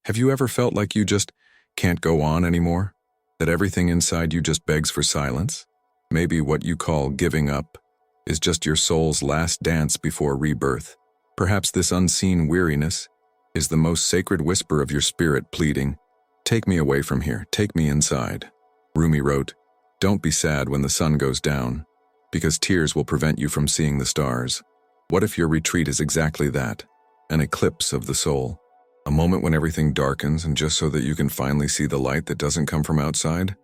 Have you ever felt like you just can't go on anymore? That everything inside you just begs for silence? Maybe what you call giving up is just your soul's last dance before rebirth. Perhaps this unseen weariness is the most sacred whisper of your spirit pleading, "Take me away from here, take me inside." Rumi wrote, "Don't be sad when the sun goes down, because tears will prevent you from seeing the stars." What if your retreat is exactly that? An eclipse of the soul. A moment when everything darkens and just so that you can finally see the light that doesn't come from outside?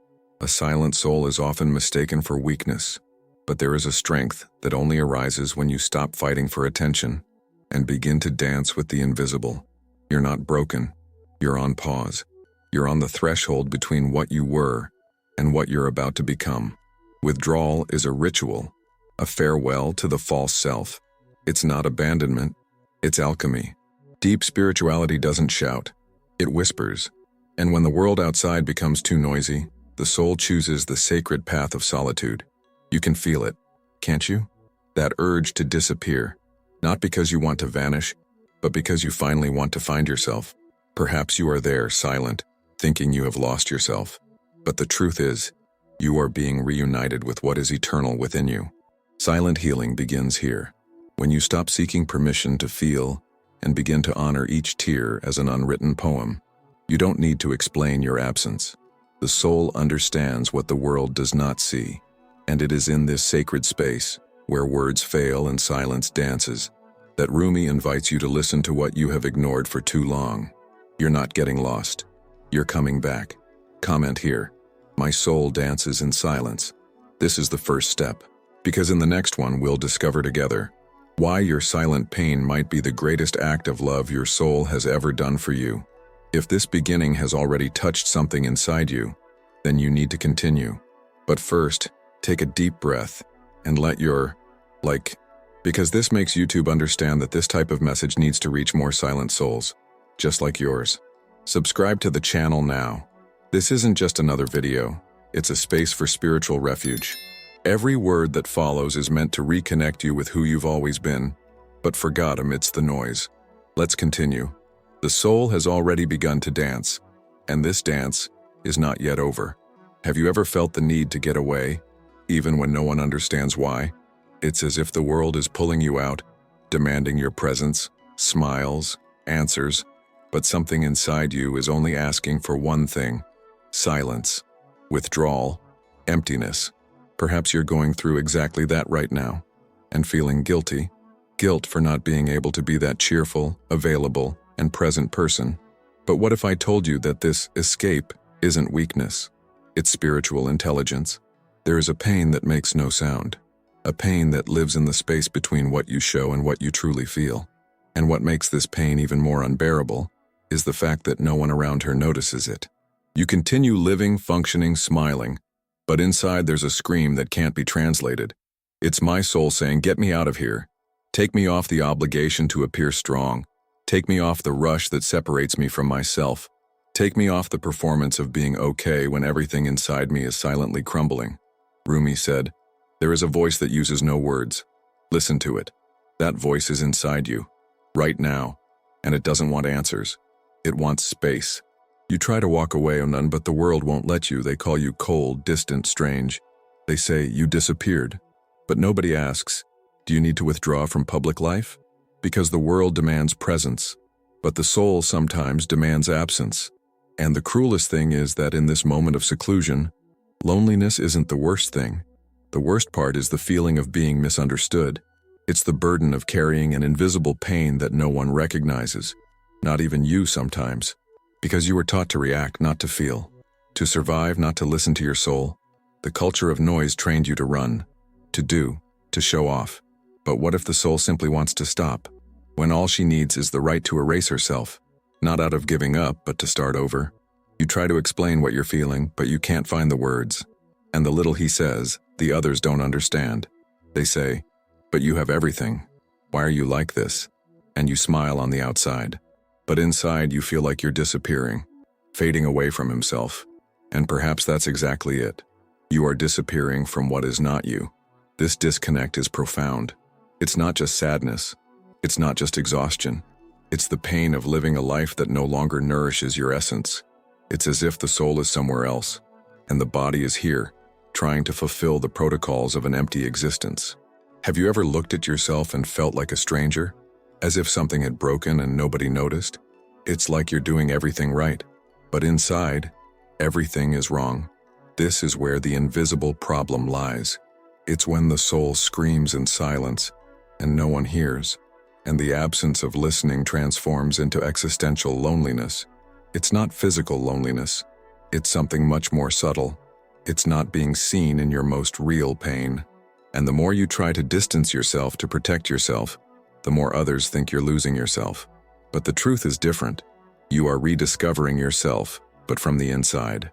A silent soul is often mistaken for weakness, but there is a strength that only arises when you stop fighting for attention and begin to dance with the invisible. You're not broken. You're on pause. You're on the threshold between what you were and what you're about to become. Withdrawal is a ritual, a farewell to the false self. It's not abandonment, it's alchemy. Deep spirituality doesn't shout, it whispers. And when the world outside becomes too noisy, the soul chooses the sacred path of solitude. You can feel it, can't you? That urge to disappear, not because you want to vanish, but because you finally want to find yourself. Perhaps you are there, silent, thinking you have lost yourself. But the truth is, you are being reunited with what is eternal within you. Silent healing begins here, when you stop seeking permission to feel and begin to honor each tear as an unwritten poem. You don't need to explain your absence. The soul understands what the world does not see, and it is in this sacred space, where words fail and silence dances, that Rumi invites you to listen to what you have ignored for too long. You're not getting lost. You're coming back. Comment here, "My soul dances in silence." This is the first step, because in the next one we'll discover together why your silent pain might be the greatest act of love your soul has ever done for you. If this beginning has already touched something inside you, then you need to continue. But first, take a deep breath and let your, because this makes YouTube understand that this type of message needs to reach more silent souls, just like yours. Subscribe to the channel now. This isn't just another video, it's a space for spiritual refuge. Every word that follows is meant to reconnect you with who you've always been, but forgot amidst the noise. Let's continue. The soul has already begun to dance, and this dance is not yet over. Have you ever felt the need to get away, even when no one understands why? It's as if the world is pulling you out, demanding your presence, smiles, answers, but something inside you is only asking for one thing: silence, withdrawal, emptiness. Perhaps you're going through exactly that right now, and feeling guilty. Guilt for not being able to be that cheerful, available, and present person. But what if I told you that this escape isn't weakness? It's spiritual intelligence. There is a pain that makes no sound. A pain that lives in the space between what you show and what you truly feel. And what makes this pain even more unbearable is the fact that no one around her notices it. You continue living, functioning, smiling, but inside there's a scream that can't be translated. It's my soul saying, "Get me out of here. Take me off the obligation to appear strong. Take me off the rush that separates me from myself. Take me off the performance of being okay when everything inside me is silently crumbling." Rumi said, "There is a voice that uses no words. Listen to it. That voice is inside you, right now, and it doesn't want answers. It wants space. You try to walk away, Onan, but the world won't let you. They call you cold, distant, strange. They say you disappeared. But nobody asks, do you need to withdraw from public life? Because the world demands presence, but the soul sometimes demands absence. And the cruelest thing is that in this moment of seclusion, loneliness isn't the worst thing. The worst part is the feeling of being misunderstood. It's the burden of carrying an invisible pain that no one recognizes, not even you sometimes. Because you were taught to react, not to feel. To survive, not to listen to your soul. The culture of noise trained you to run, to do, to show off. But what if the soul simply wants to stop, when all she needs is the right to erase herself, not out of giving up, but to start over? You try to explain what you're feeling, but you can't find the words. And the little he says, the others don't understand. They say, "But you have everything. Why are you like this?" And you smile on the outside. But inside you feel like you're disappearing, fading away from himself. And perhaps that's exactly it. You are disappearing from what is not you. This disconnect is profound. It's not just sadness. It's not just exhaustion. It's the pain of living a life that no longer nourishes your essence. It's as if the soul is somewhere else, and the body is here, trying to fulfill the protocols of an empty existence. Have you ever looked at yourself and felt like a stranger? As if something had broken and nobody noticed? It's like you're doing everything right, but inside, everything is wrong. This is where the invisible problem lies. It's when the soul screams in silence, and no one hears, and the absence of listening transforms into existential loneliness. It's not physical loneliness. It's something much more subtle. It's not being seen in your most real pain. And the more you try to distance yourself to protect yourself, the more others think you're losing yourself. But the truth is different. You are rediscovering yourself, but from the inside.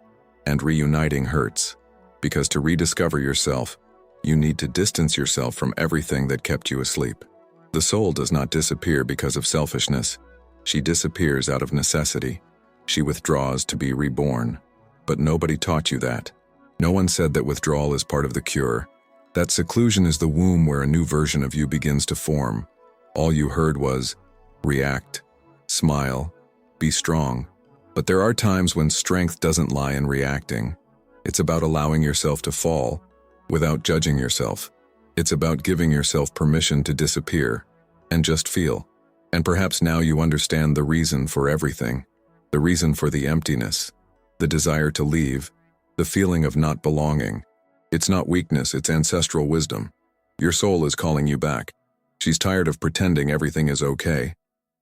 And reuniting hurts. Because to rediscover yourself, you need to distance yourself from everything that kept you asleep. The soul does not disappear because of selfishness. She disappears out of necessity. She withdraws to be reborn. But nobody taught you that. No one said that withdrawal is part of the cure. That seclusion is the womb where a new version of you begins to form. All you heard was, react, smile, be strong. But there are times when strength doesn't lie in reacting. It's about allowing yourself to fall, without judging yourself. It's about giving yourself permission to disappear, and just feel. And perhaps now you understand the reason for everything. The reason for the emptiness, the desire to leave, the feeling of not belonging. It's not weakness, it's ancestral wisdom. Your soul is calling you back. She's tired of pretending everything is okay.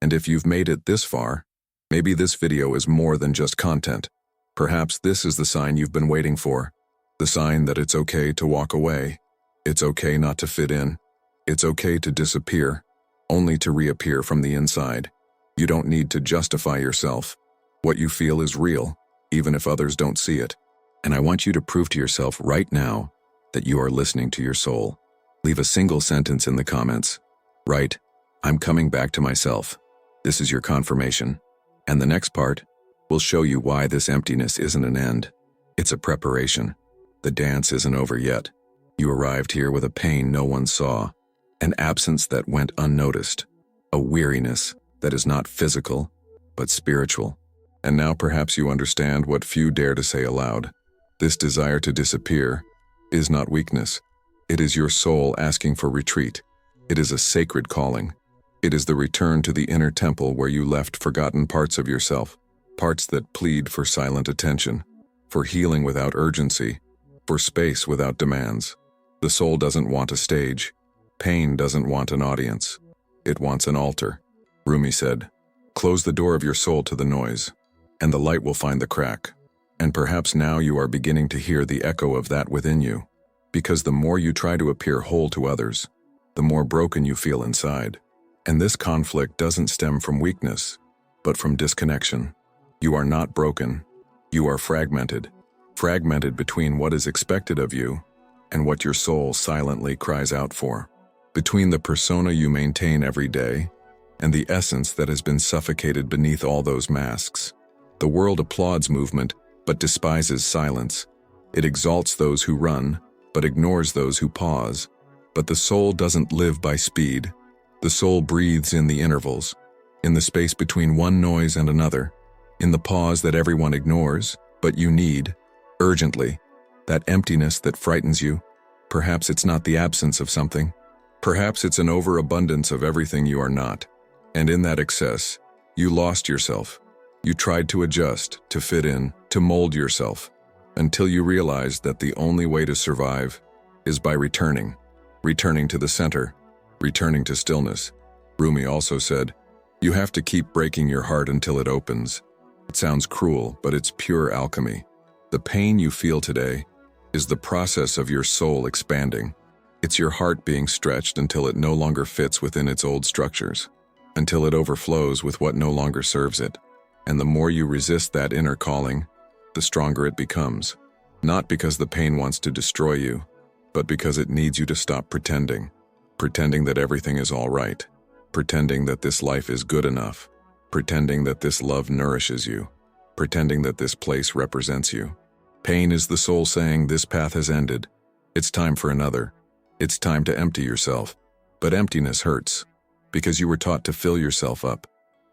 And if you've made it this far, maybe this video is more than just content. Perhaps this is the sign you've been waiting for. The sign that it's okay to walk away. It's okay not to fit in. It's okay to disappear, only to reappear from the inside. You don't need to justify yourself. What you feel is real, even if others don't see it. And I want you to prove to yourself right now that you are listening to your soul. Leave a single sentence in the comments. Write, "I'm coming back to myself." This is your confirmation. And the next part will show you why this emptiness isn't an end. It's a preparation. The dance isn't over yet. You arrived here with a pain no one saw, an absence that went unnoticed, a weariness that is not physical, but spiritual. And now perhaps you understand what few dare to say aloud. This desire to disappear is not weakness. It is your soul asking for retreat. It is a sacred calling. It is the return to the inner temple where you left forgotten parts of yourself, parts that plead for silent attention, for healing without urgency, for space without demands. The soul doesn't want a stage. Pain doesn't want an audience. It wants an altar. Rumi said, "Close the door of your soul to the noise, and the light will find the crack." And perhaps now you are beginning to hear the echo of that within you, because the more you try to appear whole to others, the more broken you feel inside. And this conflict doesn't stem from weakness, but from disconnection. You are not broken. You are fragmented. Fragmented between what is expected of you and what your soul silently cries out for. Between the persona you maintain every day and the essence that has been suffocated beneath all those masks. The world applauds movement, but despises silence. It exalts those who run, but ignores those who pause. But the soul doesn't live by speed. The soul breathes in the intervals, in the space between one noise and another, in the pause that everyone ignores, but you need, urgently, that emptiness that frightens you. Perhaps it's not the absence of something. Perhaps it's an overabundance of everything you are not. And in that excess, you lost yourself. You tried to adjust, to fit in, to mold yourself, until you realized that the only way to survive is by returning to the center, returning to stillness. Rumi also said, "You have to keep breaking your heart until it opens." It sounds cruel, but it's pure alchemy. The pain you feel today is the process of your soul expanding. It's your heart being stretched until it no longer fits within its old structures, until it overflows with what no longer serves it. And the more you resist that inner calling, the stronger it becomes. Not because the pain wants to destroy you, but because it needs you to stop pretending. Pretending that everything is all right. Pretending that this life is good enough. Pretending that this love nourishes you. Pretending that this place represents you. Pain is the soul saying, "This path has ended. It's time for another. It's time to empty yourself." But emptiness hurts, because you were taught to fill yourself up,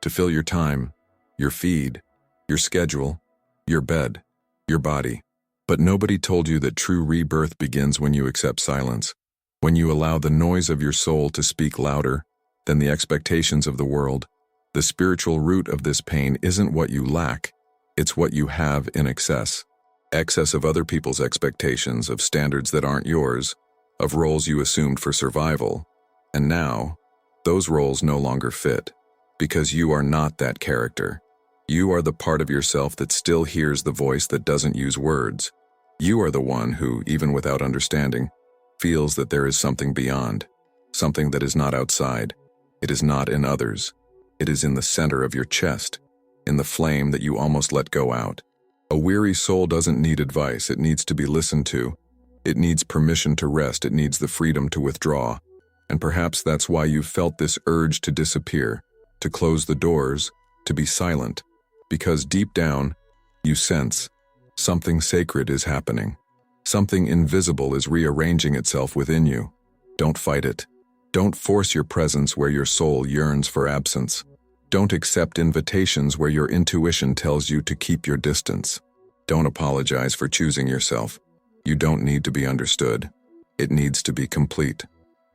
to fill your time, your feed, your schedule, your bed, your body. But nobody told you that true rebirth begins when you accept silence, when you allow the noise of your soul to speak louder than the expectations of the world. The spiritual root of this pain isn't what you lack, it's what you have in excess. Excess of other people's expectations, of standards that aren't yours, of roles you assumed for survival. And now, those roles no longer fit, because you are not that character. You are the part of yourself that still hears the voice that doesn't use words. You are the one who, even without understanding, feels that there is something beyond, something that is not outside. It is not in others. It is in the center of your chest, in the flame that you almost let go out. A weary soul doesn't need advice. It needs to be listened to. It needs permission to rest. It needs the freedom to withdraw. And perhaps that's why you've felt this urge to disappear, to close the doors, to be silent. Because deep down, you sense something sacred is happening. Something invisible is rearranging itself within you. Don't fight it. Don't force your presence where your soul yearns for absence. Don't accept invitations where your intuition tells you to keep your distance. Don't apologize for choosing yourself. You don't need to be understood. It needs to be complete.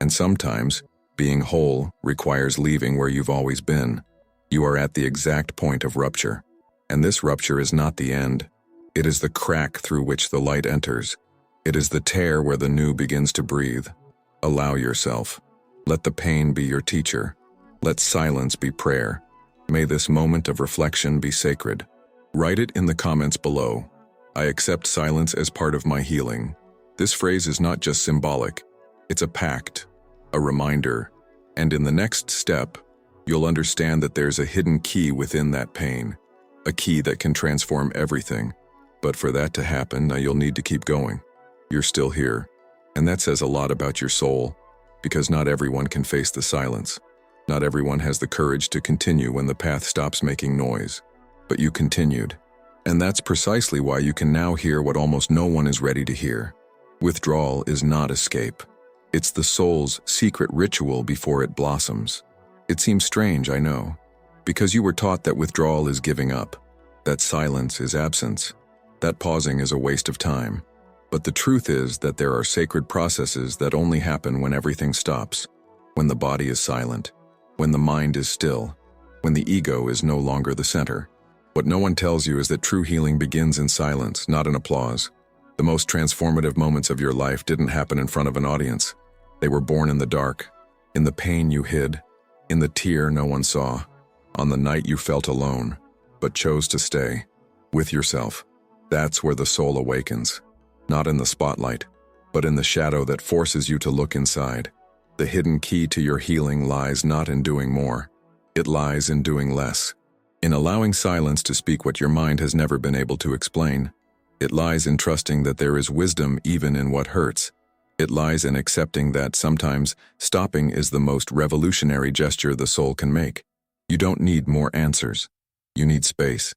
And sometimes, being whole requires leaving where you've always been. You are at the exact point of rupture. And this rupture is not the end. It is the crack through which the light enters. It is the tear where the new begins to breathe. Allow yourself. Let the pain be your teacher. Let silence be prayer. May this moment of reflection be sacred. Write it in the comments below. I accept silence as part of my healing. This phrase is not just symbolic. It's a pact, a reminder. And in the next step, you'll understand that there's a hidden key within that pain. A key that can transform everything. But for that to happen, you'll need to keep going. You're still here. And that says a lot about your soul. Because not everyone can face the silence. Not everyone has the courage to continue when the path stops making noise. But you continued. And that's precisely why you can now hear what almost no one is ready to hear. Withdrawal is not escape. It's the soul's secret ritual before it blossoms. It seems strange, I know. Because you were taught that withdrawal is giving up. That silence is absence. That pausing is a waste of time. But the truth is that there are sacred processes that only happen when everything stops, when the body is silent, when the mind is still, when the ego is no longer the center. What no one tells you is that true healing begins in silence, not in applause. The most transformative moments of your life didn't happen in front of an audience. They were born in the dark, in the pain you hid, in the tear no one saw, on the night you felt alone, but chose to stay, with yourself. That's where the soul awakens. Not in the spotlight, but in the shadow that forces you to look inside. The hidden key to your healing lies not in doing more. It lies in doing less. In allowing silence to speak what your mind has never been able to explain. It lies in trusting that there is wisdom even in what hurts. It lies in accepting that sometimes stopping is the most revolutionary gesture the soul can make. You don't need more answers. You need space.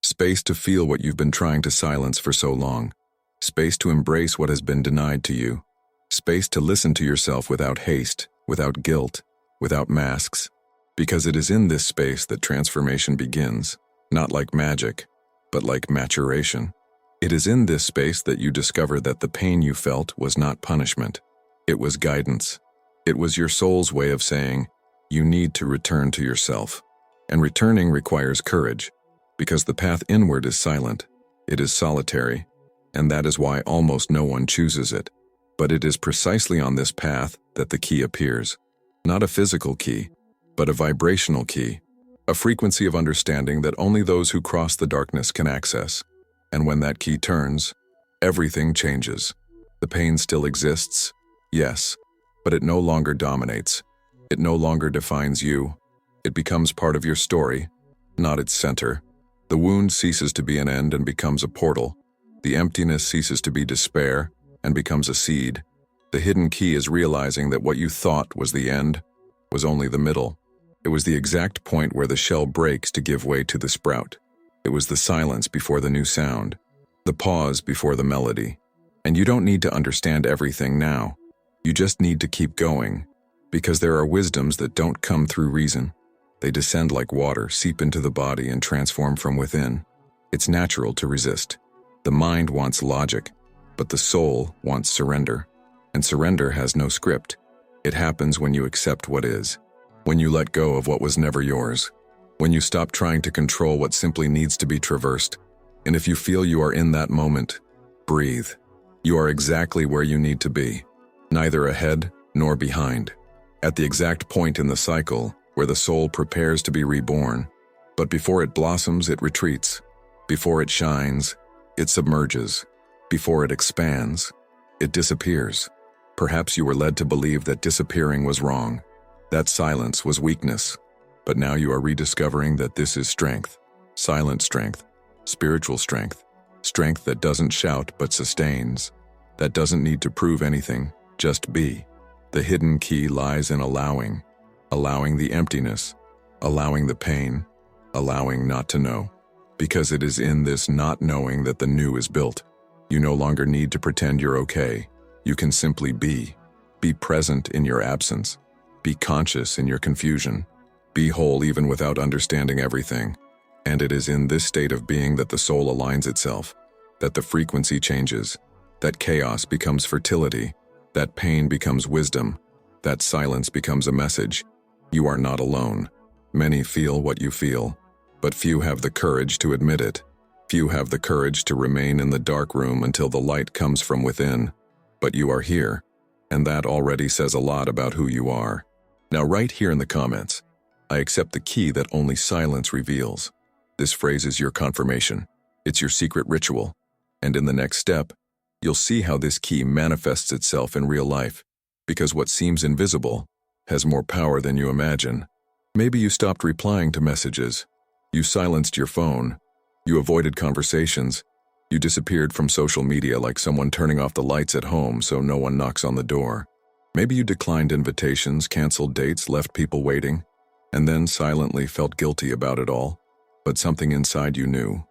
Space to feel what you've been trying to silence for so long. Space to embrace what has been denied to you. Space to listen to yourself without haste, without guilt, without masks. Because it is in this space that transformation begins, not like magic, but like maturation. It is in this space that you discover that the pain you felt was not punishment. It was guidance. It was your soul's way of saying, you need to return to yourself. And returning requires courage, because the path inward is silent. It is solitary. And that is why almost no one chooses it. But it is precisely on this path that the key appears. Not a physical key, but a vibrational key. A frequency of understanding that only those who cross the darkness can access. And when that key turns, everything changes. The pain still exists, yes, but it no longer dominates. It no longer defines you. It becomes part of your story, not its center. The wound ceases to be an end and becomes a portal. The emptiness ceases to be despair and becomes a seed. The hidden key is realizing that what you thought was the end was only the middle. It was the exact point where the shell breaks to give way to the sprout. It was the silence before the new sound, the pause before the melody. And you don't need to understand everything now. You just need to keep going, because there are wisdoms that don't come through reason. They descend like water, seep into the body, and transform from within. It's natural to resist. The mind wants logic, but the soul wants surrender. And surrender has no script. It happens when you accept what is, when you let go of what was never yours, when you stop trying to control what simply needs to be traversed. And if you feel you are in that moment, breathe. You are exactly where you need to be, neither ahead nor behind, at the exact point in the cycle where the soul prepares to be reborn. But before it blossoms, it retreats. Before it shines, it submerges. Before it expands, it disappears. Perhaps you were led to believe that disappearing was wrong, that silence was weakness. But now you are rediscovering that this is strength, silent strength, spiritual strength, strength that doesn't shout but sustains, that doesn't need to prove anything, just be. The hidden key lies in allowing the emptiness, allowing the pain, allowing not to know. Because it is in this not knowing that the new is built. You no longer need to pretend you're okay. You can simply be. Be present in your absence. Be conscious in your confusion. Be whole even without understanding everything. And it is in this state of being that the soul aligns itself, that the frequency changes, that chaos becomes fertility, that pain becomes wisdom, that silence becomes a message. You are not alone. Many feel what you feel, but few have the courage to admit it. Few have the courage to remain in the dark room until the light comes from within. But you are here, and that already says a lot about who you are. Now write here in the comments, I accept the key that only silence reveals. This phrase is your confirmation. It's your secret ritual. And in the next step, you'll see how this key manifests itself in real life, because what seems invisible has more power than you imagine. Maybe you stopped replying to messages. You silenced your phone. You avoided conversations. You disappeared from social media like someone turning off the lights at home so no one knocks on the door. Maybe you declined invitations, canceled dates, left people waiting, and then silently felt guilty about it all. But something inside you knew.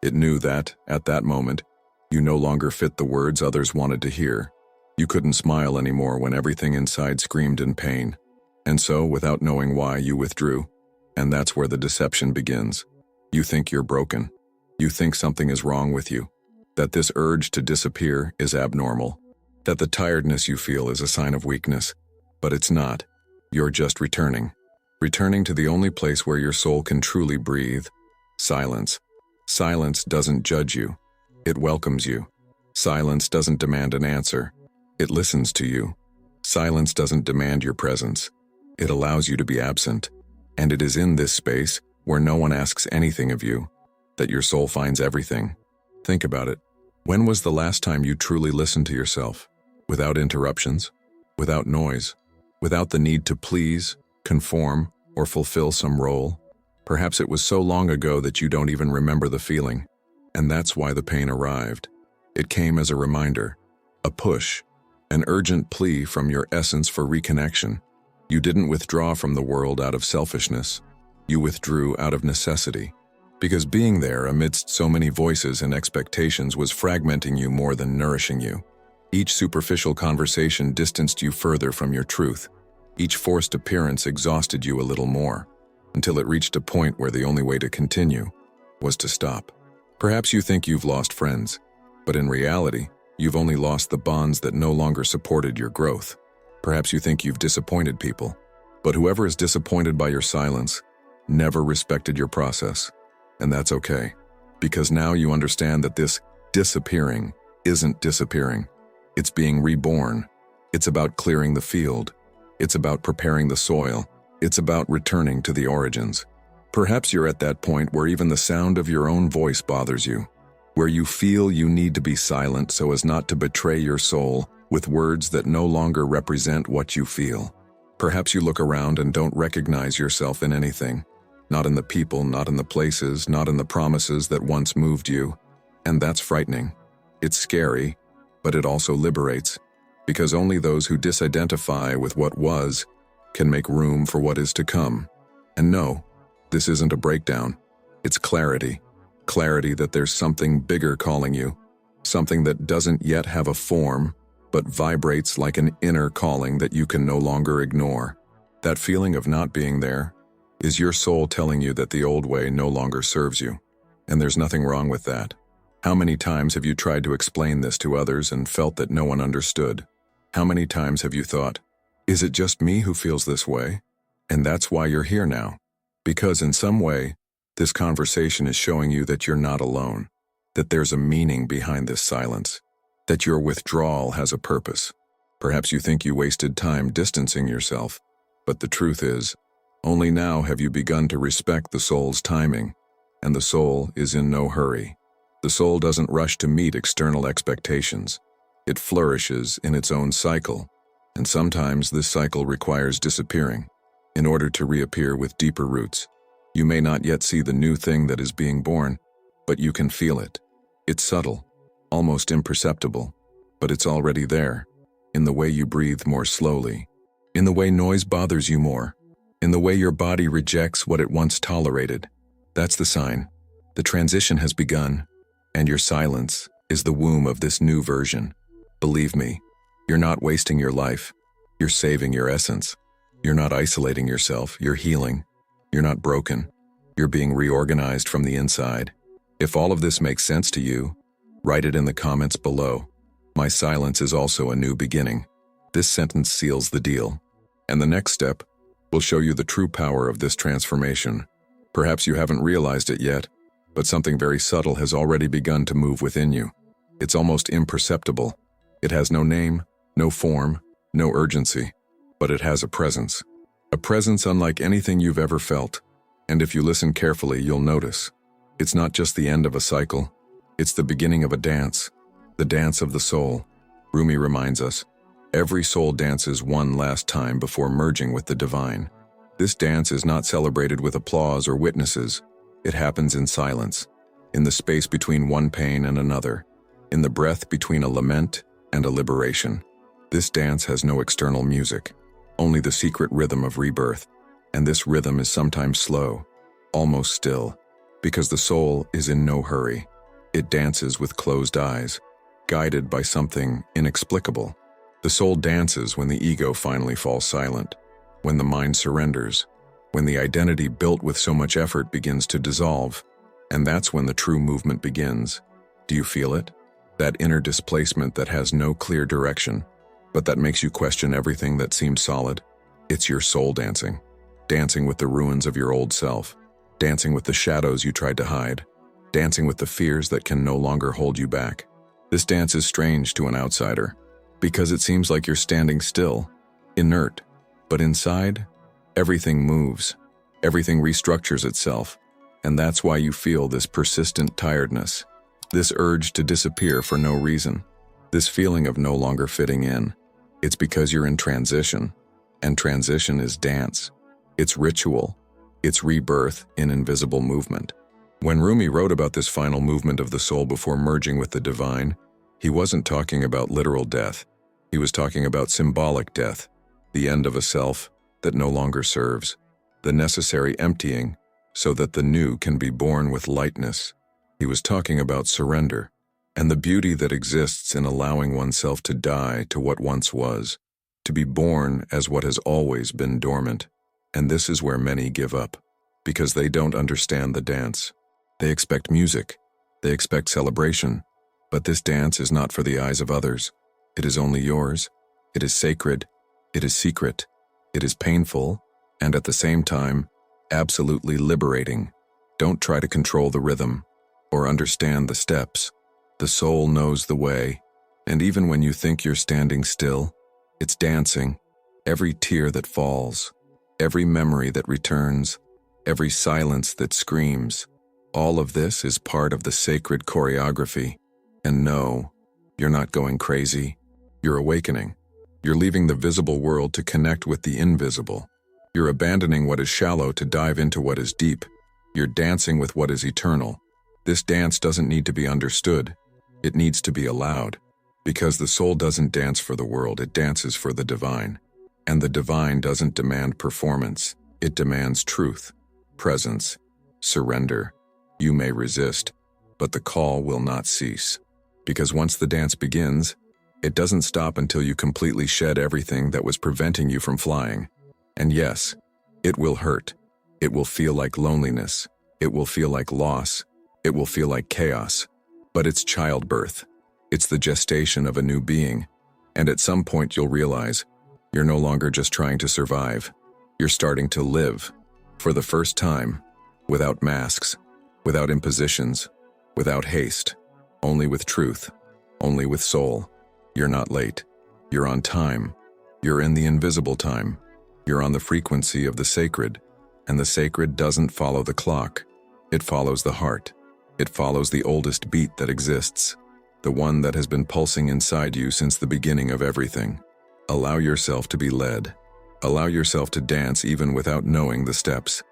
It knew that, at that moment, you no longer fit the words others wanted to hear. You couldn't smile anymore when everything inside screamed in pain. And so, without knowing why, you withdrew. And that's where the deception begins. You think you're broken. You think something is wrong with you. That this urge to disappear is abnormal. That the tiredness you feel is a sign of weakness. But it's not. You're just returning. Returning to the only place where your soul can truly breathe. Silence. Silence doesn't judge you. It welcomes you. Silence doesn't demand an answer. It listens to you. Silence doesn't demand your presence. It allows you to be absent. And it is in this space, where no one asks anything of you, that your soul finds everything. Think about it. When was the last time you truly listened to yourself? Without interruptions, without noise, without the need to please, conform, or fulfill some role? Perhaps it was so long ago that you don't even remember the feeling. And that's why the pain arrived. It came as a reminder, a push, an urgent plea from your essence for reconnection. You didn't withdraw from the world out of selfishness. You withdrew out of necessity. Because being there amidst so many voices and expectations was fragmenting you more than nourishing you. Each superficial conversation distanced you further from your truth. Each forced appearance exhausted you a little more, until it reached a point where the only way to continue was to stop. Perhaps you think you've lost friends, but in reality, you've only lost the bonds that no longer supported your growth. Perhaps you think you've disappointed people, but whoever is disappointed by your silence never respected your process. And that's okay, because now you understand that this disappearing isn't disappearing. It's being reborn. It's about clearing the field. It's about preparing the soil. It's about returning to the origins. Perhaps you're at that point where even the sound of your own voice bothers you, where you feel you need to be silent so as not to betray your soul with words that no longer represent what you feel. Perhaps you look around and don't recognize yourself in anything. Not in the people, not in the places, not in the promises that once moved you. And that's frightening. It's scary, but it also liberates, because only those who disidentify with what was can make room for what is to come. And no, this isn't a breakdown. It's clarity. Clarity that there's something bigger calling you, something that doesn't yet have a form, but vibrates like an inner calling that you can no longer ignore. That feeling of not being there, Is your soul telling you that the old way no longer serves you? And there's nothing wrong with that. How many times have you tried to explain this to others and felt that no one understood? How many times have you thought, is it just me who feels this way? And that's why you're here now. Because in some way, this conversation is showing you that you're not alone, that there's a meaning behind this silence, that your withdrawal has a purpose. Perhaps you think you wasted time distancing yourself, but the truth is, only now have you begun to respect the soul's timing, and the soul is in no hurry. The soul doesn't rush to meet external expectations. It flourishes in its own cycle, and sometimes this cycle requires disappearing in order to reappear with deeper roots. You may not yet see the new thing that is being born, but you can feel it. It's subtle, almost imperceptible, but it's already there, in the way you breathe more slowly, in the way noise bothers you more, in the way your body rejects what it once tolerated. That's the sign. The transition has begun, and your silence is the womb of this new version. Believe me, you're not wasting your life. You're saving your essence. You're not isolating yourself. You're healing. You're not broken. You're being reorganized from the inside. If all of this makes sense to you, write it in the comments below. My silence is also a new beginning. This sentence seals the deal. And the next step will show you the true power of this transformation. Perhaps you haven't realized it yet, but something very subtle has already begun to move within you. It's almost imperceptible. It has no name, no form, no urgency, but it has a presence unlike anything you've ever felt. And if you listen carefully, you'll notice. It's not just the end of a cycle, it's the beginning of a dance, the dance of the soul. Rumi reminds us, every soul dances one last time before merging with the divine. This dance is not celebrated with applause or witnesses. It happens in silence, in the space between one pain and another, in the breath between a lament and a liberation. This dance has no external music, only the secret rhythm of rebirth, and this rhythm is sometimes slow, almost still, because the soul is in no hurry. It dances with closed eyes, guided by something inexplicable. The soul dances when the ego finally falls silent, when the mind surrenders, when the identity built with so much effort begins to dissolve, and that's when the true movement begins. Do you feel it? That inner displacement that has no clear direction, but that makes you question everything that seemed solid? It's your soul dancing, dancing with the ruins of your old self, dancing with the shadows you tried to hide, dancing with the fears that can no longer hold you back. This dance is strange to an outsider, because it seems like you're standing still, inert, but inside, everything moves, everything restructures itself, and that's why you feel this persistent tiredness, this urge to disappear for no reason, this feeling of no longer fitting in. It's because you're in transition, and transition is dance. It's ritual. It's rebirth in invisible movement. When Rumi wrote about this final movement of the soul before merging with the divine, he wasn't talking about literal death. He was talking about symbolic death, the end of a self that no longer serves, the necessary emptying so that the new can be born with lightness. He was talking about surrender and the beauty that exists in allowing oneself to die to what once was, to be born as what has always been dormant. And this is where many give up, because they don't understand the dance. They expect music, they expect celebration, but this dance is not for the eyes of others. It is only yours. It is sacred. It is secret. It is painful, and at the same time, absolutely liberating. Don't try to control the rhythm or understand the steps. The soul knows the way, and even when you think you're standing still, it's dancing. Every tear that falls, every memory that returns, every silence that screams, all of this is part of the sacred choreography. And no, you're not going crazy. You're awakening. You're leaving the visible world to connect with the invisible. You're abandoning what is shallow to dive into what is deep. You're dancing with what is eternal. This dance doesn't need to be understood. It needs to be allowed. Because the soul doesn't dance for the world, it dances for the divine. And the divine doesn't demand performance. It demands truth, presence, surrender. You may resist, but the call will not cease. Because once the dance begins, it doesn't stop until you completely shed everything that was preventing you from flying. And yes, it will hurt. It will feel like loneliness. It will feel like loss. It will feel like chaos. But it's childbirth. It's the gestation of a new being. And at some point you'll realize you're no longer just trying to survive. You're starting to live. For the first time. Without masks. Without impositions. Without haste. Only with truth. Only with soul. You're not late. You're on time. You're in the invisible time. You're on the frequency of the sacred. And the sacred doesn't follow the clock. It follows the heart. It follows the oldest beat that exists. The one that has been pulsing inside you since the beginning of everything. Allow yourself to be led. Allow yourself to dance even without knowing the steps.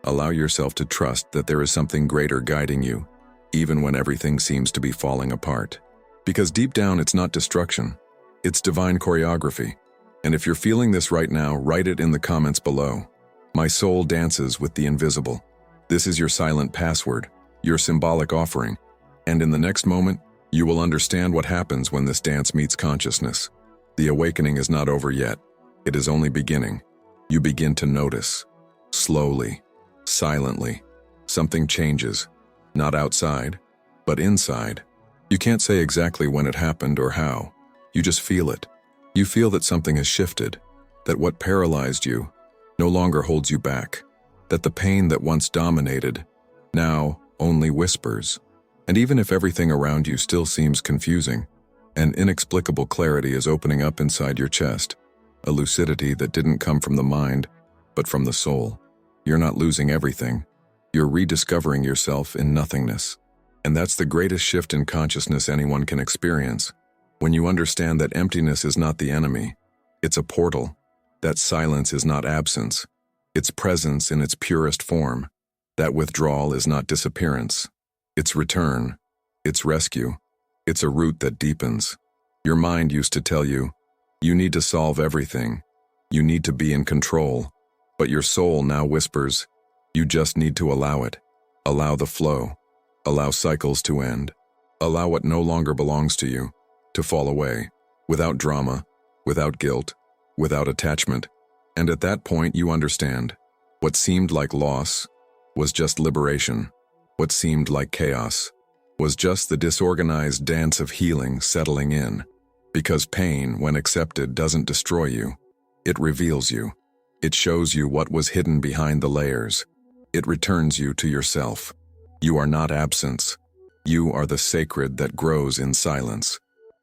Allow yourself to trust that there is something greater guiding you, even when everything seems to be falling apart. Because deep down it's not destruction. It's divine choreography. And if you're feeling this right now, write it in the comments below. My soul dances with the invisible. This is your silent password, your symbolic offering. And in the next moment, you will understand what happens when this dance meets consciousness. The awakening is not over yet. It is only beginning. You begin to notice. Slowly, silently, something changes. Not outside, but inside. You can't say exactly when it happened or how. You just feel it. You feel that something has shifted, that what paralyzed you no longer holds you back, that the pain that once dominated now only whispers. And even if everything around you still seems confusing, an inexplicable clarity is opening up inside your chest, a lucidity that didn't come from the mind, but from the soul. You're not losing everything. You're rediscovering yourself in nothingness. And that's the greatest shift in consciousness anyone can experience. When you understand that emptiness is not the enemy, it's a portal. That silence is not absence. It's presence in its purest form. That withdrawal is not disappearance. It's return. It's rescue. It's a root that deepens. Your mind used to tell you, you need to solve everything. You need to be in control. But your soul now whispers, you just need to allow it. Allow the flow. Allow cycles to end. Allow what no longer belongs to you to fall away, without drama, without guilt, without attachment. And at that point you understand. What seemed like loss was just liberation. What seemed like chaos was just the disorganized dance of healing settling in. Because pain, when accepted, doesn't destroy you. It reveals you. It shows you what was hidden behind the layers. It returns you to yourself. You are not absence. You are the sacred that grows in silence.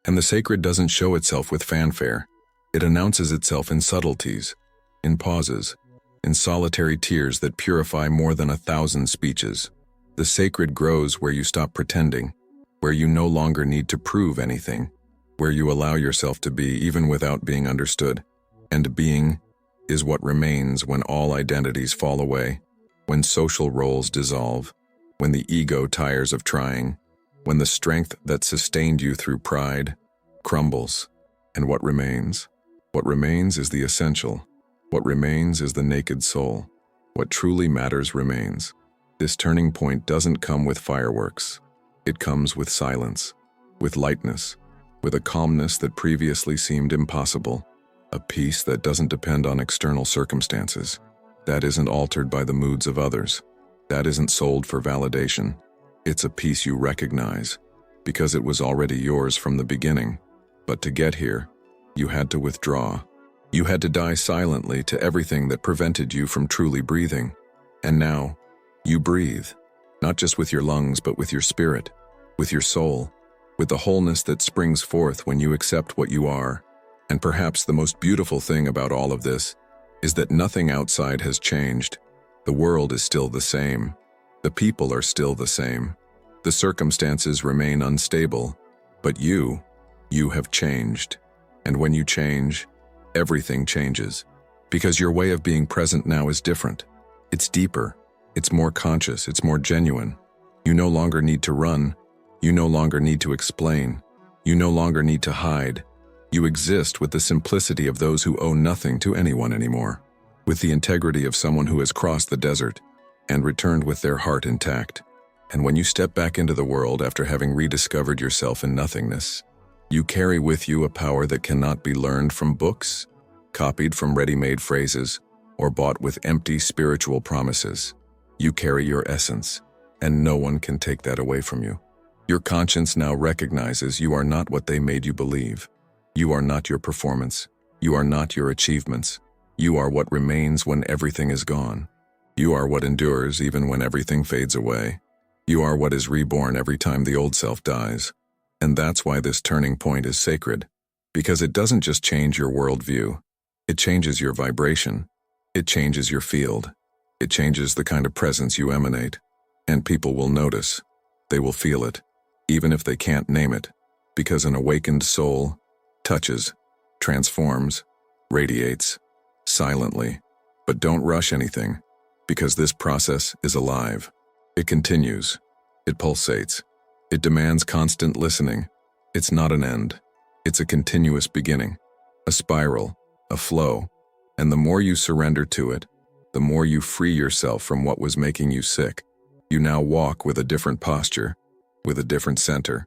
And the sacred doesn't show itself with fanfare. It announces itself in subtleties, in pauses, in solitary tears that purify more than 1,000 speeches. The sacred grows where you stop pretending, where you no longer need to prove anything, where you allow yourself to be even without being understood. And being is what remains when all identities fall away, when social roles dissolve, when the ego tires of trying, when the strength that sustained you through pride crumbles. And what remains? What remains is the essential. What remains is the naked soul. What truly matters remains. This turning point doesn't come with fireworks. It comes with silence, with lightness, with a calmness that previously seemed impossible, a peace that doesn't depend on external circumstances, that isn't altered by the moods of others, that isn't sold for validation. It's a peace you recognize, because it was already yours from the beginning. But to get here, you had to withdraw. You had to die silently to everything that prevented you from truly breathing. And now, you breathe, not just with your lungs, but with your spirit, with your soul, with the wholeness that springs forth when you accept what you are. And perhaps the most beautiful thing about all of this is that nothing outside has changed. The world is still the same. The people are still the same. The circumstances remain unstable, but you have changed. And when you change, everything changes. Because your way of being present now is different. It's deeper. It's more conscious. It's more genuine. You no longer need to run. You no longer need to explain. You no longer need to hide. You exist with the simplicity of those who owe nothing to anyone anymore, with the integrity of someone who has crossed the desert and returned with their heart intact. And when you step back into the world after having rediscovered yourself in nothingness, you carry with you a power that cannot be learned from books, copied from ready-made phrases, or bought with empty spiritual promises. You carry your essence, and no one can take that away from you. Your conscience now recognizes you are not what they made you believe. You are not your performance. You are not your achievements. You are what remains when everything is gone. You are what endures even when everything fades away. You are what is reborn every time the old self dies. And that's why this turning point is sacred, because it doesn't just change your worldview. It changes your vibration. It changes your field. It changes the kind of presence you emanate. And people will notice. They will feel it, even if they can't name it, because an awakened soul touches, transforms, radiates, silently. But don't rush anything, because this process is alive. It continues. It pulsates. It demands constant listening. It's not an end. It's a continuous beginning, a spiral, a flow. And the more you surrender to it, the more you free yourself from what was making you sick. You now walk with a different posture, with a different center,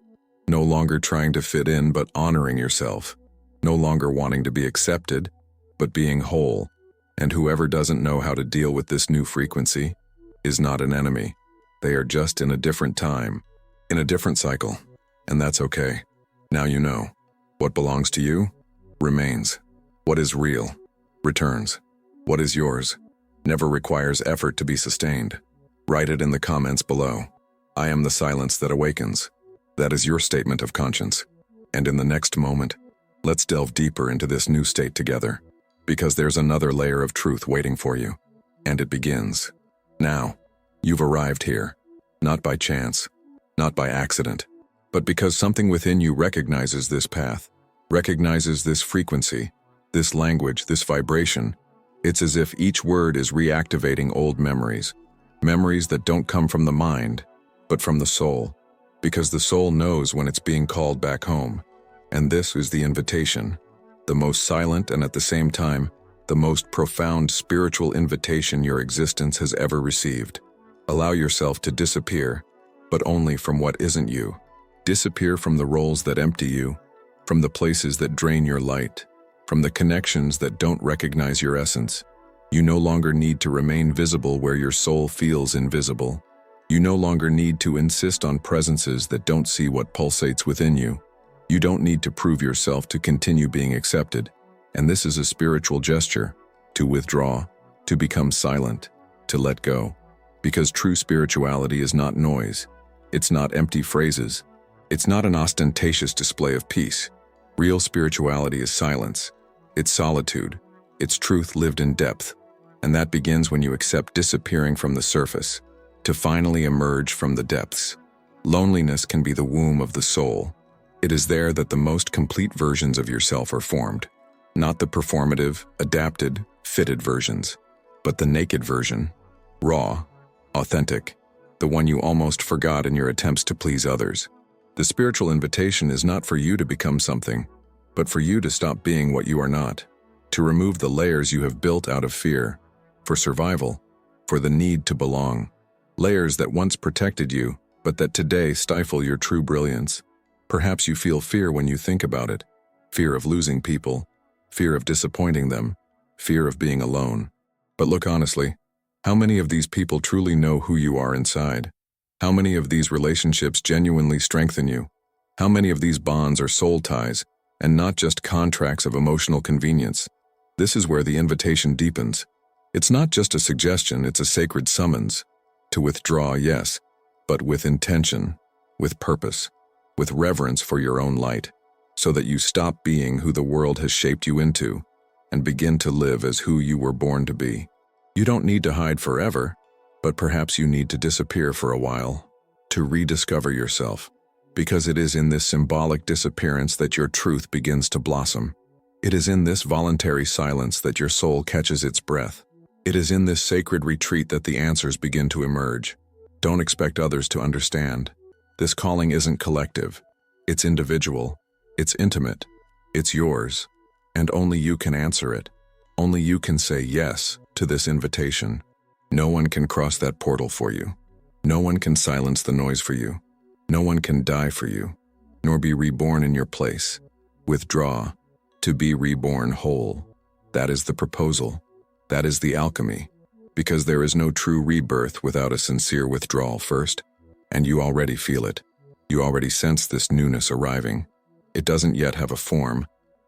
no longer trying to fit in but honoring yourself, no longer wanting to be accepted, but being whole. And whoever doesn't know how to deal with this new frequency is not an enemy. They are just in a different time, in a different cycle, and that's okay. Now you know. What belongs to you remains. What is real returns. What is yours never requires effort to be sustained. Write it in the comments below. I am the silence that awakens. That is your statement of conscience. And in the next moment, let's delve deeper into this new state together, because there's another layer of truth waiting for you. And it begins. Now, you've arrived here, not by chance, not by accident, but because something within you recognizes this path, recognizes this frequency, this language, this vibration. It's as if each word is reactivating old memories, memories that don't come from the mind, but from the soul, because the soul knows when it's being called back home. And this is the invitation, the most silent and at the same time, the most profound spiritual invitation your existence has ever received. Allow yourself to disappear, but only from what isn't you. Disappear from the roles that empty you, from the places that drain your light, from the connections that don't recognize your essence. You no longer need to remain visible where your soul feels invisible. You no longer need to insist on presences that don't see what pulsates within you. You don't need to prove yourself to continue being accepted. And this is a spiritual gesture, to withdraw, to become silent, to let go. Because true spirituality is not noise. It's not empty phrases. It's not an ostentatious display of peace. Real spirituality is silence. It's solitude. It's truth lived in depth. And that begins when you accept disappearing from the surface, to finally emerge from the depths. Loneliness can be the womb of the soul. It is there that the most complete versions of yourself are formed. Not the performative, adapted, fitted versions, but the naked version, raw, authentic, the one you almost forgot in your attempts to please others. The spiritual invitation is not for you to become something, but for you to stop being what you are not, to remove the layers you have built out of fear, for survival, for the need to belong. Layers that once protected you, but that today stifle your true brilliance. Perhaps you feel fear when you think about it. Fear of losing people, fear of disappointing them, fear of being alone. But look honestly, how many of these people truly know who you are inside? How many of these relationships genuinely strengthen you? How many of these bonds are soul ties, and not just contracts of emotional convenience? This is where the invitation deepens. It's not just a suggestion, it's a sacred summons. To withdraw, yes, but with intention, with purpose, with reverence for your own light, so that you stop being who the world has shaped you into, and begin to live as who you were born to be. You don't need to hide forever, but perhaps you need to disappear for a while, to rediscover yourself, because it is in this symbolic disappearance that your truth begins to blossom. It is in this voluntary silence that your soul catches its breath. It is in this sacred retreat that the answers begin to emerge. Don't expect others to understand. This calling isn't collective. It's individual. It's intimate. It's yours. And only you can answer it. Only you can say yes to this invitation. No one can cross that portal for you. No one can silence the noise for you. No one can die for you, nor be reborn in your place. Withdraw, to be reborn whole. That is the proposal. That is the alchemy, because there is no true rebirth without a sincere withdrawal first, and you already feel it. You already sense this newness arriving. It doesn't yet have a form,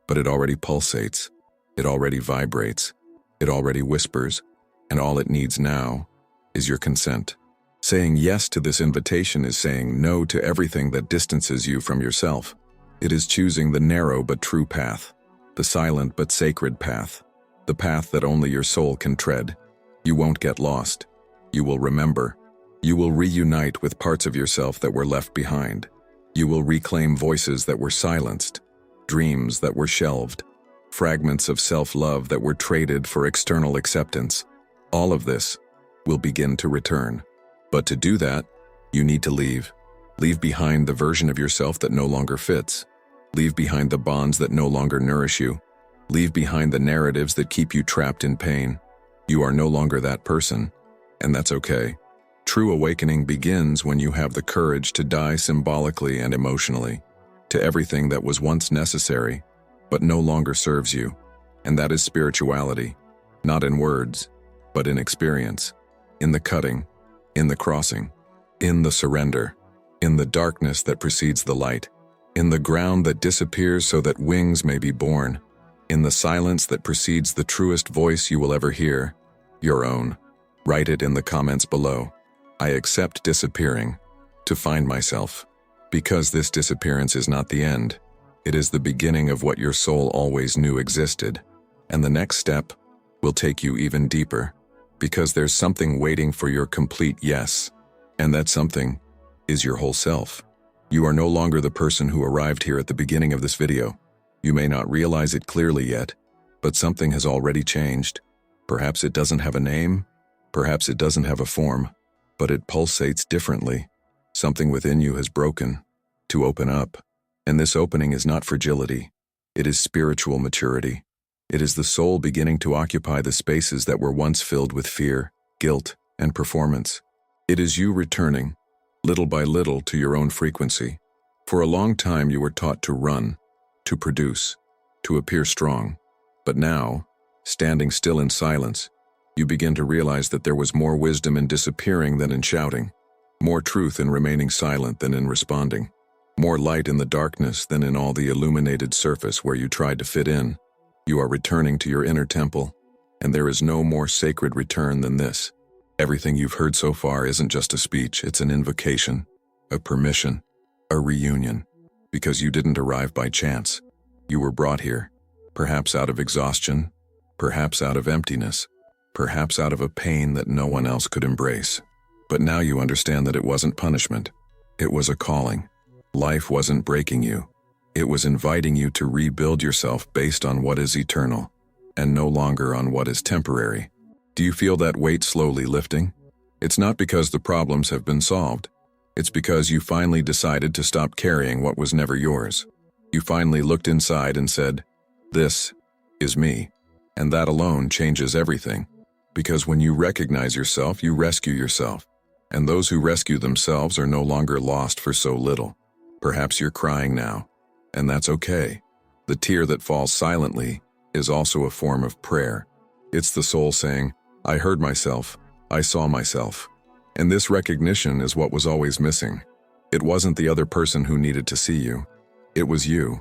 but it already pulsates. It already vibrates. It already whispers, and all it needs now is your consent. Saying yes to this invitation is saying no to everything that distances you from yourself. It is choosing the narrow but true path, the silent but sacred path, the path that only your soul can tread. You won't get lost. You will remember. You will reunite with parts of yourself that were left behind. You will reclaim voices that were silenced, dreams that were shelved, fragments of self-love that were traded for external acceptance. All of this will begin to return. But to do that, you need to leave. Leave behind the version of yourself that no longer fits. Leave behind the bonds that no longer nourish you. Leave behind the narratives that keep you trapped in pain. You are no longer that person, and that's okay. True awakening begins when you have the courage to die symbolically and emotionally to everything that was once necessary, but no longer serves you. And that is spirituality, not in words, but in experience, in the cutting, in the crossing, in the surrender, in the darkness that precedes the light, in the ground that disappears so that wings may be born, in the silence that precedes the truest voice you will ever hear, your own. Write it in the comments below. I accept disappearing to find myself, because this disappearance is not the end. It is the beginning of what your soul always knew existed, and the next step will take you even deeper, because there's something waiting for your complete yes, and that something is your whole self. You are no longer the person who arrived here at the beginning of this video. You may not realize it clearly yet, but something has already changed. Perhaps it doesn't have a name, perhaps it doesn't have a form, but it pulsates differently. Something within you has broken to open up, and this opening is not fragility. It is spiritual maturity. It is the soul beginning to occupy the spaces that were once filled with fear, guilt, and performance. It is you returning, little by little, to your own frequency. For a long time you were taught to run, to produce, to appear strong. But now, standing still in silence, you begin to realize that there was more wisdom in disappearing than in shouting, more truth in remaining silent than in responding, more light in the darkness than in all the illuminated surface where you tried to fit in. You are returning to your inner temple, and there is no more sacred return than this. Everything you've heard so far isn't just a speech, it's an invocation, a permission, a reunion, because you didn't arrive by chance. You were brought here, perhaps out of exhaustion, perhaps out of emptiness, perhaps out of a pain that no one else could embrace. But now you understand that it wasn't punishment. It was a calling. Life wasn't breaking you. It was inviting you to rebuild yourself based on what is eternal, and no longer on what is temporary. Do you feel that weight slowly lifting? It's not because the problems have been solved. It's because you finally decided to stop carrying what was never yours. You finally looked inside and said, "This is me." And that alone changes everything. Because when you recognize yourself, you rescue yourself. And those who rescue themselves are no longer lost for so little. Perhaps you're crying now, and that's okay. The tear that falls silently is also a form of prayer. It's the soul saying, "I heard myself, I saw myself." And this recognition is what was always missing. It wasn't the other person who needed to see you. It was you.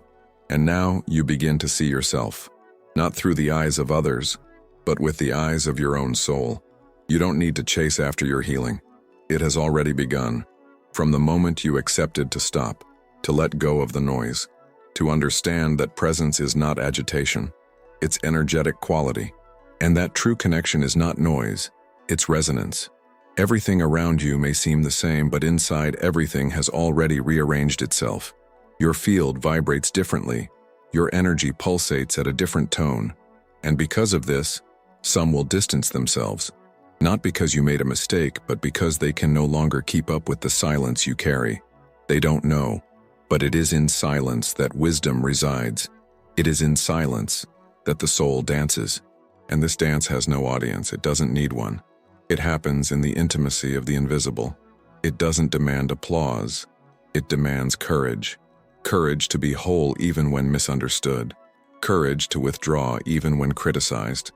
And now you begin to see yourself, not through the eyes of others, but with the eyes of your own soul. You don't need to chase after your healing. It has already begun. From the moment you accepted to stop, to let go of the noise, to understand that presence is not agitation, it's energetic quality. And that true connection is not noise, it's resonance. Everything around you may seem the same, but inside everything has already rearranged itself. Your field vibrates differently. Your energy pulsates at a different tone. And because of this, some will distance themselves. Not because you made a mistake, but because they can no longer keep up with the silence you carry. They don't know, but it is in silence that wisdom resides. It is in silence that the soul dances. And this dance has no audience, it doesn't need one. It happens in the intimacy of the invisible. It doesn't demand applause. It demands courage. Courage to be whole even when misunderstood. Courage to withdraw even when criticized.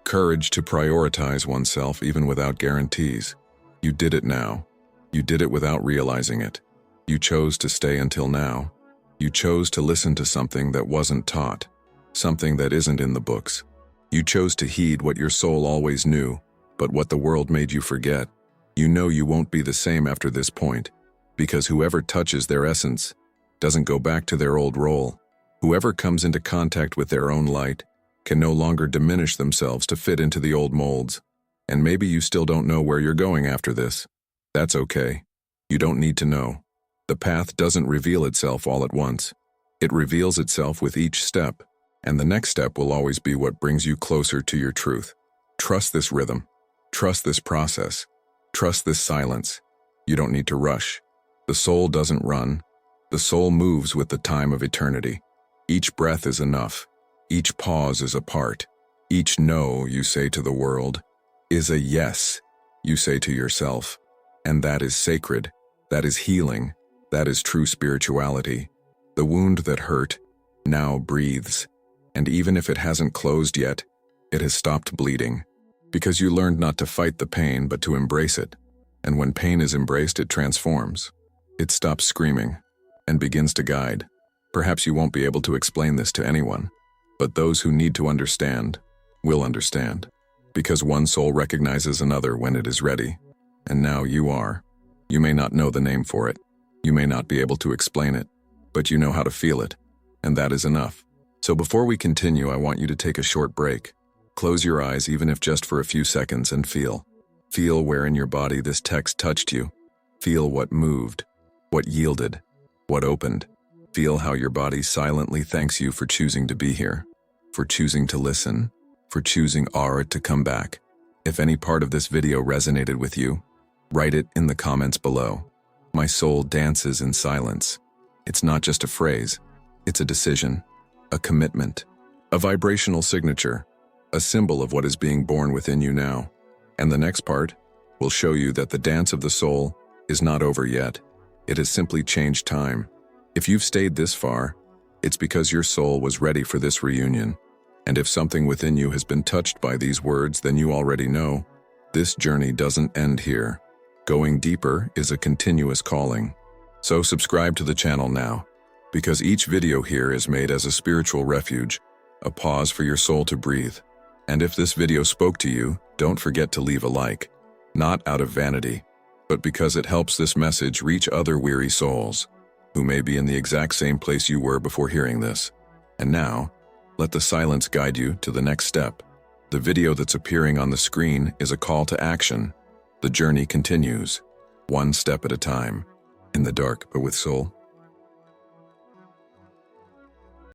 Courage to prioritize oneself even without guarantees. You did it now. You did it without realizing it. You chose to stay until now. You chose to listen to something that wasn't taught, something that isn't in the books. You chose to heed what your soul always knew, but what the world made you forget. You know you won't be the same after this point, because whoever touches their essence doesn't go back to their old role. Whoever comes into contact with their own light can no longer diminish themselves to fit into the old molds. And maybe you still don't know where you're going after this. That's okay. You don't need to know. The path doesn't reveal itself all at once. It reveals itself with each step, and the next step will always be what brings you closer to your truth. Trust this rhythm. Trust this process. Trust this silence. You don't need to rush. The soul doesn't run. The soul moves with the time of eternity. Each breath is enough. Each pause is a part. Each no you say to the world is a yes you say to yourself. And that is sacred. That is healing. That is true spirituality. The wound that hurt now breathes. And even if it hasn't closed yet, it has stopped bleeding. Because you learned not to fight the pain, but to embrace it. And when pain is embraced, it transforms. It stops screaming and begins to guide. Perhaps you won't be able to explain this to anyone, but those who need to understand will understand. Because one soul recognizes another when it is ready. And now you are. You may not know the name for it. You may not be able to explain it, but you know how to feel it. And that is enough. So before we continue, I want you to take a short break. Close your eyes, even if just for a few seconds, and feel. Feel where in your body this text touched you. Feel what moved, what yielded, what opened. Feel how your body silently thanks you for choosing to be here, for choosing to listen, for choosing Aura to come back. If any part of this video resonated with you, write it in the comments below. My soul dances in silence. It's not just a phrase, it's a decision, a commitment, a vibrational signature, a symbol of what is being born within you now. And the next part will show you that the dance of the soul is not over yet. It has simply changed time. If you've stayed this far, it's because your soul was ready for this reunion. And if something within you has been touched by these words, then you already know this journey doesn't end here. Going deeper is a continuous calling. So subscribe to the channel now, because each video here is made as a spiritual refuge, a pause for your soul to breathe. And if this video spoke to you, don't forget to leave a like, not out of vanity, but because it helps this message reach other weary souls who may be in the exact same place you were before hearing this. And now, let the silence guide you to the next step. The video that's appearing on the screen is a call to action. The journey continues, one step at a time, in the dark but with soul.